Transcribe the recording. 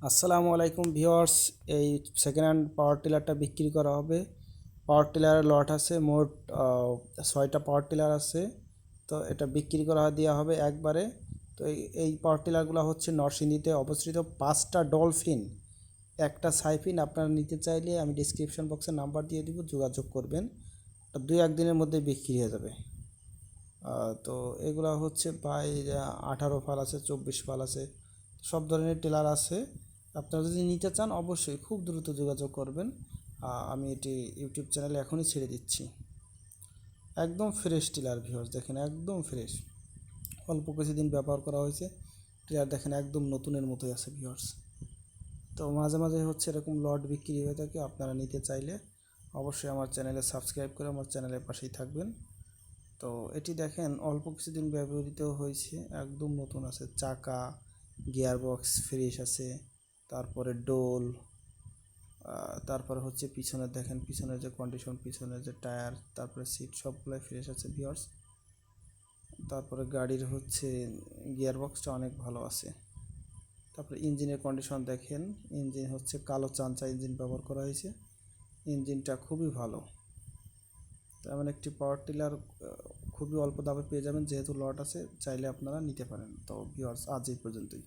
আসসালামু আলাইকুম ভিউয়ার্স। এই সেকেন্ড হ্যান্ড পাওয়ার টিলারটা বিক্রি করা হবে। পাওয়ার টিলারের লট আছে মোট 6টা পাওয়ার টিলার আছে। তো এটা বিক্রি করা দেওয়া হবে একবারে। তো এই পাওয়ার টিলারগুলো হচ্ছে নরসিংদীতে অবস্থিত। 5টা ডলফিন, একটা সাইফিন। আপনারা নিতে চাইলে আমি ডিসক্রিপশন বক্সে নাম্বার দিয়ে দিব, যোগাযোগ করবেন। 2-1 দিনের মধ্যে বিক্রি হয়ে যাবে। তো এগুলা হচ্ছে প্রায় 18 ফাল আছে, 24 ফাল আছে, সব ধরনের টেলার আছে। আপনারা যদি নিতে চান অবশ্যই খুব দ্রুত যোগাযোগ করবেন। আমি এটি ইউটিউব চ্যানেলে এখনই ছেড়ে দিচ্ছি। একদম ফ্রেশ টেলার ভিউয়ার্স, দেখেন একদম ফ্রেশ, অল্প কিছুদিন ব্যবহার করা হয়েছে। টেলার দেখেন একদম নতুনের মতোই আছে ভিউয়ার্স। তো মাঝে মাঝে হচ্ছে এরকম লট বিক্রি হয়ে থাকে। আপনারা নিতে চাইলে অবশ্যই আমার চ্যানেলে সাবস্ক্রাইব করে আমার চ্যানেলের পাশেই থাকবেন। তো এটি দেখেন অল্প কিছুদিন ব্যবহৃত হয়েছে, একদম নতুন আছে। চাকা, গিয়ার বক্স ফ্রেশ আছে, তারপরে ডোল, তারপরে হচ্ছে পিছনে দেখেন, পিছনের যে কন্ডিশন, পিছনের যে টায়ার, তারপরে সিট সবগুলোই ফ্রেশ আছে ভিউয়ার্স। তারপরে গাড়ির হচ্ছে গিয়ার বক্সটা অনেক ভালো আছে। তারপরে ইঞ্জিনের কন্ডিশন দেখেন, ইঞ্জিন হচ্ছে কালো চাঞ্চা ইঞ্জিন ব্যবহার করা হয়েছে। ইঞ্জিনটা খুবই ভালো। তেমন একটি পাওয়ার টিলার খুবই অল্প দামে পেয়ে যাবেন, যেহেতু লট আছে, চাইলে আপনারা নিতে পারেন। তো ভিউয়ার্স, আজ এই পর্যন্তই।